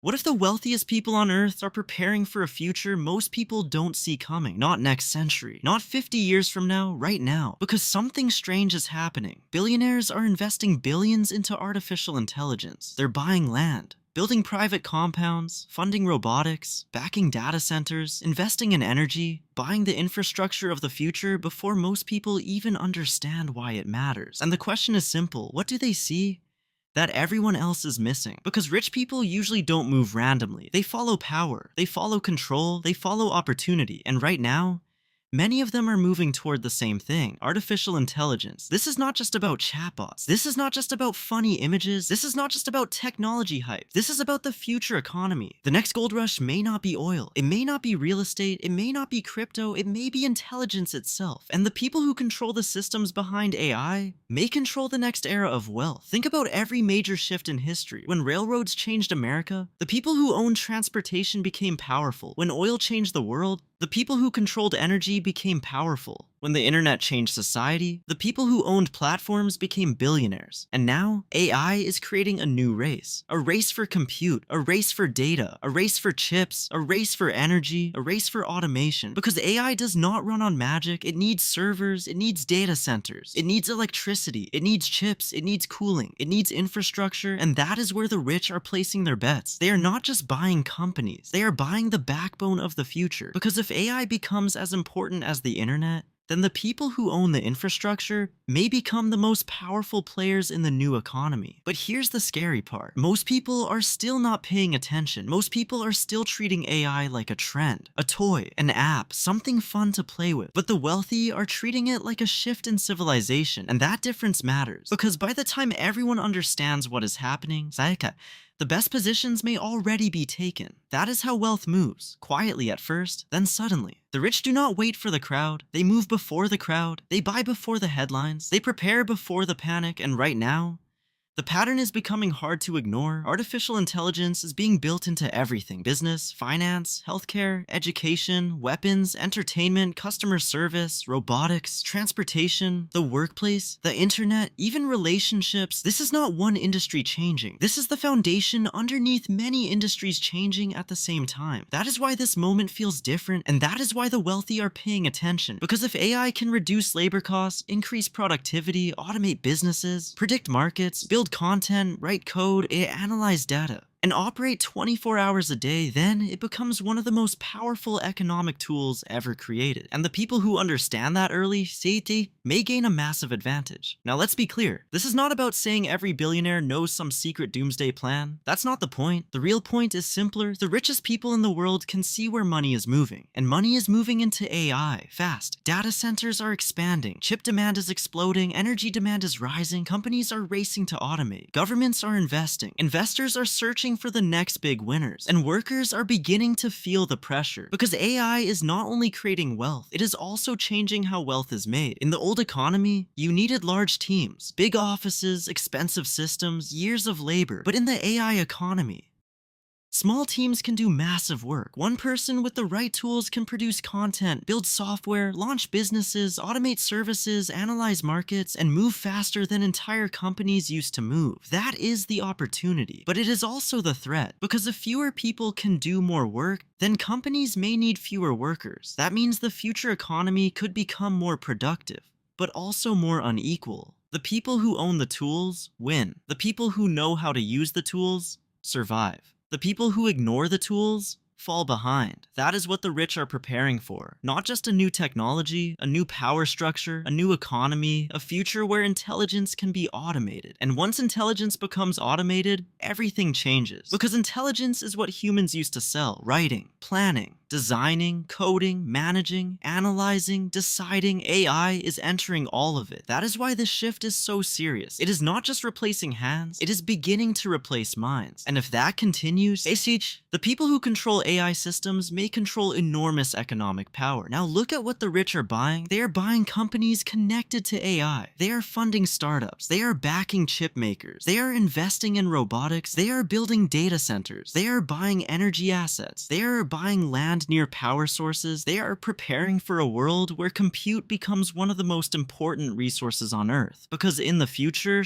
What if the wealthiest people on Earth are preparing for a future most people don't see coming? Not next century, not 50 years from now, right now. Because something strange is happening. Billionaires are investing billions into artificial intelligence. They're buying land, building private compounds, funding robotics, backing data centers, investing in energy, buying the infrastructure of the future before most people even understand why it matters. And the question is simple: what do they see that everyone else is missing? Because rich people usually don't move randomly. They follow power, they follow control, they follow opportunity. And right now, many of them are moving toward the same thing: artificial intelligence. This is not just about chatbots. This is not just about funny images. This is not just about technology hype. This is about the future economy. The next gold rush may not be oil. It may not be real estate. It may not be crypto. It may be intelligence itself. And the people who control the systems behind AI may control the next era of wealth. Think about every major shift in history. When railroads changed America, the people who owned transportation became powerful. When oil changed the world, the people who controlled energy became powerful. When the internet changed society, the people who owned platforms became billionaires. And now, AI is creating a new race. A race for compute, a race for data, a race for chips, a race for energy, a race for automation. Because AI does not run on magic. It needs servers, it needs data centers, it needs electricity, it needs chips, it needs cooling, it needs infrastructure, and that is where the rich are placing their bets. They are not just buying companies, they are buying the backbone of the future. Because if AI becomes as important as the internet, then the people who own the infrastructure may become the most powerful players in the new economy. But here's the scary part: most people are still not paying attention. Most people are still treating AI like a trend, a toy, an app, something fun to play with. But the wealthy are treating it like a shift in civilization, and that difference matters. Because by the time everyone understands what is happening, the best positions may already be taken. That is how wealth moves, quietly at first, then suddenly. The rich do not wait for the crowd, they move before the crowd, they buy before the headlines, they prepare before the panic, and right now, the pattern is becoming hard to ignore. Artificial intelligence is being built into everything: business, finance, healthcare, education, weapons, entertainment, customer service, robotics, transportation, the workplace, the internet, even relationships. This is not one industry changing. This is the foundation underneath many industries changing at the same time. That is why this moment feels different, and that is why the wealthy are paying attention. Because if AI can reduce labor costs, increase productivity, automate businesses, predict markets, build content, write code, analyze data, and operate 24 hours a day, then it becomes one of the most powerful economic tools ever created. And the people who understand that early, may gain a massive advantage. Now let's be clear, this is not about saying every billionaire knows some secret doomsday plan. That's not the point. The real point is simpler. The richest people in the world can see where money is moving, and money is moving into AI, fast. Data centers are expanding, chip demand is exploding, energy demand is rising, companies are racing to automate, governments are investing, investors are searching for the next big winners, and workers are beginning to feel the pressure. Because AI is not only creating wealth, it is also changing how wealth is made. In the old economy, you needed large teams, big offices, expensive systems, years of labor. But in the AI economy, small teams can do massive work. One person with the right tools can produce content, build software, launch businesses, automate services, analyze markets, and move faster than entire companies used to move. That is the opportunity. But it is also the threat. Because if fewer people can do more work, then companies may need fewer workers. That means the future economy could become more productive, but also more unequal. The people who own the tools win. The people who know how to use the tools survive. The people who ignore the tools fall behind. That is what the rich are preparing for. Not just a new technology, a new power structure, a new economy, a future where intelligence can be automated. And once intelligence becomes automated, everything changes. Because intelligence is what humans used to sell: writing, planning, designing, coding, managing, analyzing, deciding. AI is entering all of it. That is why this shift is so serious. It is not just replacing hands, it is beginning to replace minds. And if that continues, the people who control AI systems may control enormous economic power. Now look at what the rich are buying. They are buying companies connected to AI. They are funding startups. They are backing chip makers. They are investing in robotics. They are building data centers. They are buying energy assets. They are buying land near power sources. They are preparing for a world where compute becomes one of the most important resources on Earth. Because in the future,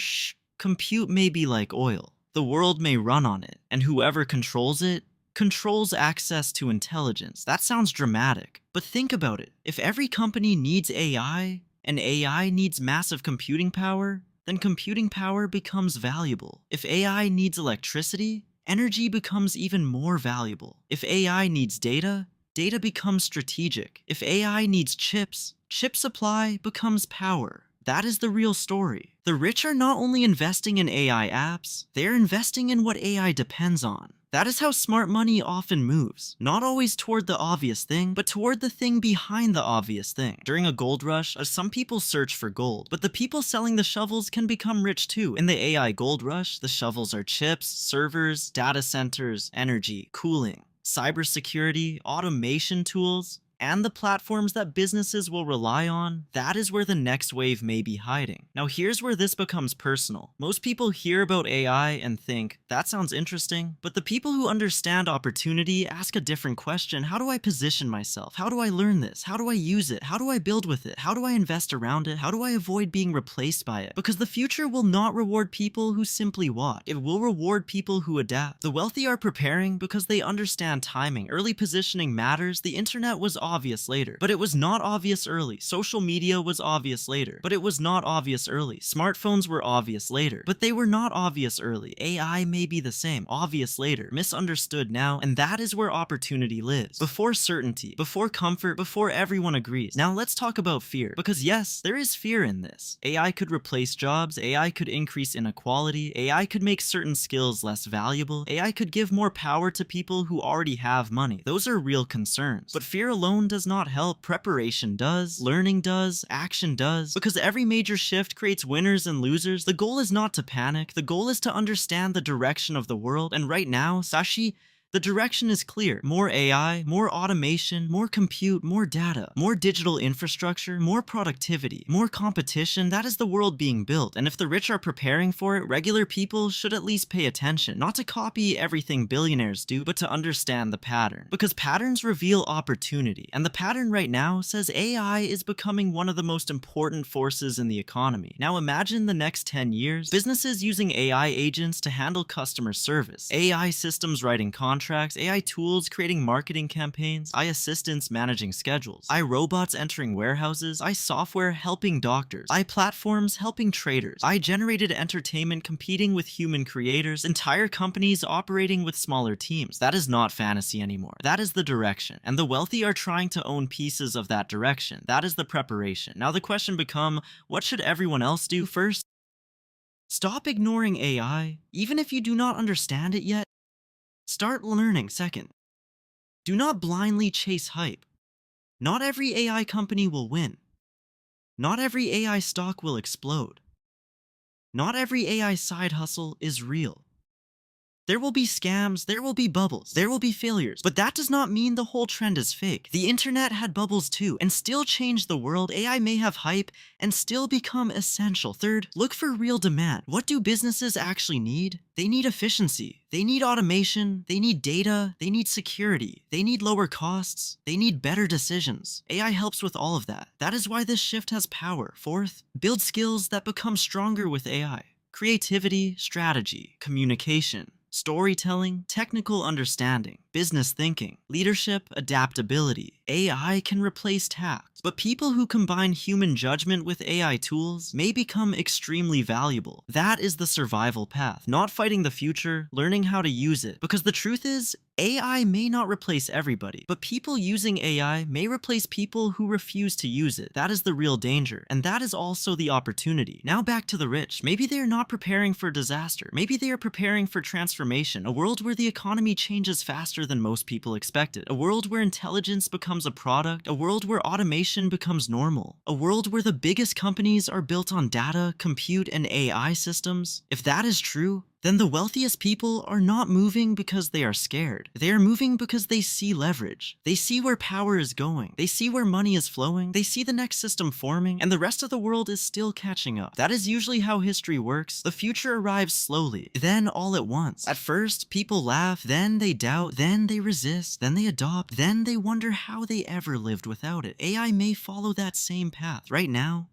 compute may be like oil. The world may run on it, and whoever controls it controls access to intelligence. That sounds dramatic, but think about it. If every company needs AI, and AI needs massive computing power, then computing power becomes valuable. If AI needs electricity, energy becomes even more valuable. If AI needs data, data becomes strategic. If AI needs chips, chip supply becomes power. That is the real story. The rich are not only investing in AI apps, they're investing in what AI depends on. That is how smart money often moves. Not always toward the obvious thing, but toward the thing behind the obvious thing. During a gold rush, some people search for gold, but the people selling the shovels can become rich too. In the AI gold rush, the shovels are chips, servers, data centers, energy, cooling, cybersecurity, automation tools, and the platforms that businesses will rely on. That is where the next wave may be hiding. Now here's where this becomes personal. Most people hear about AI and think, that sounds interesting, but the people who understand opportunity ask a different question. How do I position myself? How do I learn this? How do I use it? How do I build with it? How do I invest around it? How do I avoid being replaced by it? Because the future will not reward people who simply watch. It will reward people who adapt. The wealthy are preparing because they understand timing. Early positioning matters. The internet was obvious later, but it was not obvious early. Social media was obvious later, but it was not obvious early. Smartphones were obvious later, but they were not obvious early. AI may be the same, obvious later, misunderstood now, and that is where opportunity lives. Before certainty, before comfort, before everyone agrees. Now let's talk about fear, because yes, there is fear in this. AI could replace jobs, AI could increase inequality, AI could make certain skills less valuable, AI could give more power to people who already have money. Those are real concerns, but fear alone does not help. Preparation does, learning does, action does, because every major shift creates winners and losers. The goal is not to panic, the goal is to understand the direction of the world, and right now, Sashi, the direction is clear. More AI, more automation, more compute, more data, more digital infrastructure, more productivity, more competition. That is the world being built. And if the rich are preparing for it, regular people should at least pay attention. Not to copy everything billionaires do, but to understand the pattern. Because patterns reveal opportunity. And the pattern right now says AI is becoming one of the most important forces in the economy. Now imagine the next 10 years, businesses using AI agents to handle customer service, AI systems writing contracts, AI tools creating marketing campaigns, AI assistants managing schedules, AI robots entering warehouses, AI software helping doctors, AI platforms helping traders, AI generated entertainment competing with human creators, entire companies operating with smaller teams. That is not fantasy anymore. That is the direction. And the wealthy are trying to own pieces of that direction. That is the preparation. Now the question becomes, what should everyone else do? First, stop ignoring AI. Even if you do not understand it yet, start learning. Second, do not blindly chase hype. Not every AI company will win. Not every AI stock will explode. Not every AI side hustle is real. There will be scams, there will be bubbles, there will be failures, but that does not mean the whole trend is fake. The internet had bubbles too, and still changed the world. AI may have hype and still become essential. Third, look for real demand. What do businesses actually need? They need efficiency, they need automation, they need data, they need security, they need lower costs, they need better decisions. AI helps with all of that. That is why this shift has power. Fourth, build skills that become stronger with AI. Creativity, strategy, communication, storytelling, technical understanding, business thinking, leadership, adaptability. AI can replace tasks, but people who combine human judgment with AI tools may become extremely valuable. That is the survival path, not fighting the future, learning how to use it. Because the truth is, AI may not replace everybody, but people using AI may replace people who refuse to use it. That is the real danger, and that is also the opportunity. Now back to the rich. Maybe they are not preparing for disaster. Maybe they are preparing for transformation, a world where the economy changes faster than most people expected, a world where intelligence becomes a product, a world where automation becomes normal, a world where the biggest companies are built on data, compute, and AI systems. If that is true, then the wealthiest people are not moving because they are scared. They are moving because they see leverage. They see where power is going. They see where money is flowing. They see the next system forming, and the rest of the world is still catching up. That is usually how history works. The future arrives slowly, then all at once. At first, people laugh, then they doubt, then they resist, then they adopt, then they wonder how they ever lived without it. AI may follow that same path. Right now,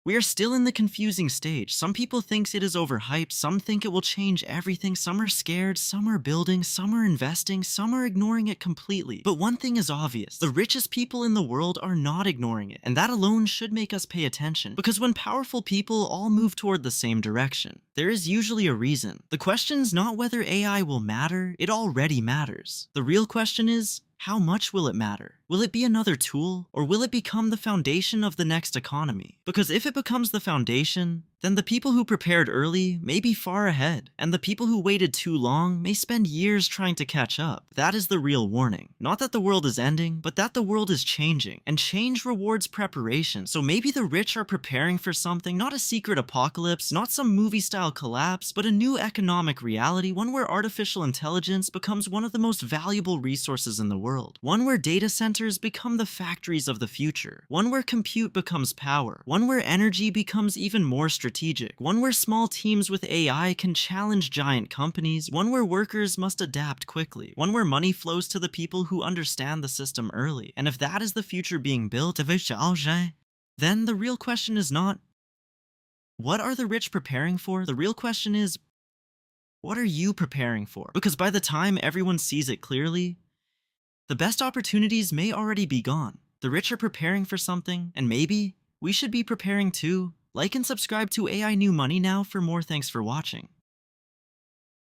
We are still in the confusing stage. Some people think it is overhyped, some think it will change everything, some are scared, some are building, some are investing, some are ignoring it completely. But one thing is obvious, the richest people in the world are not ignoring it, and that alone should make us pay attention. Because when powerful people all move toward the same direction, there is usually a reason. The question is not whether AI will matter, it already matters. The real question is, how much will it matter? Will it be another tool, or will it become the foundation of the next economy? Because if it becomes the foundation, then the people who prepared early may be far ahead, and the people who waited too long may spend years trying to catch up. That is the real warning. Not that the world is ending, but that the world is changing, and change rewards preparation. So maybe the rich are preparing for something, not a secret apocalypse, not some movie-style collapse, but a new economic reality, one where artificial intelligence becomes one of the most valuable resources in the world. One where data centers become the factories of the future. One where compute becomes power. One where energy becomes even more strategic. One where small teams with AI can challenge giant companies. One where workers must adapt quickly. One where money flows to the people who understand the system early. And if that is the future being built, then the real question is not, what are the rich preparing for? The real question is, what are you preparing for? Because by the time everyone sees it clearly, the best opportunities may already be gone. The rich are preparing for something, and maybe we should be preparing too. Like and subscribe to AI New Money now for more. Thanks for watching.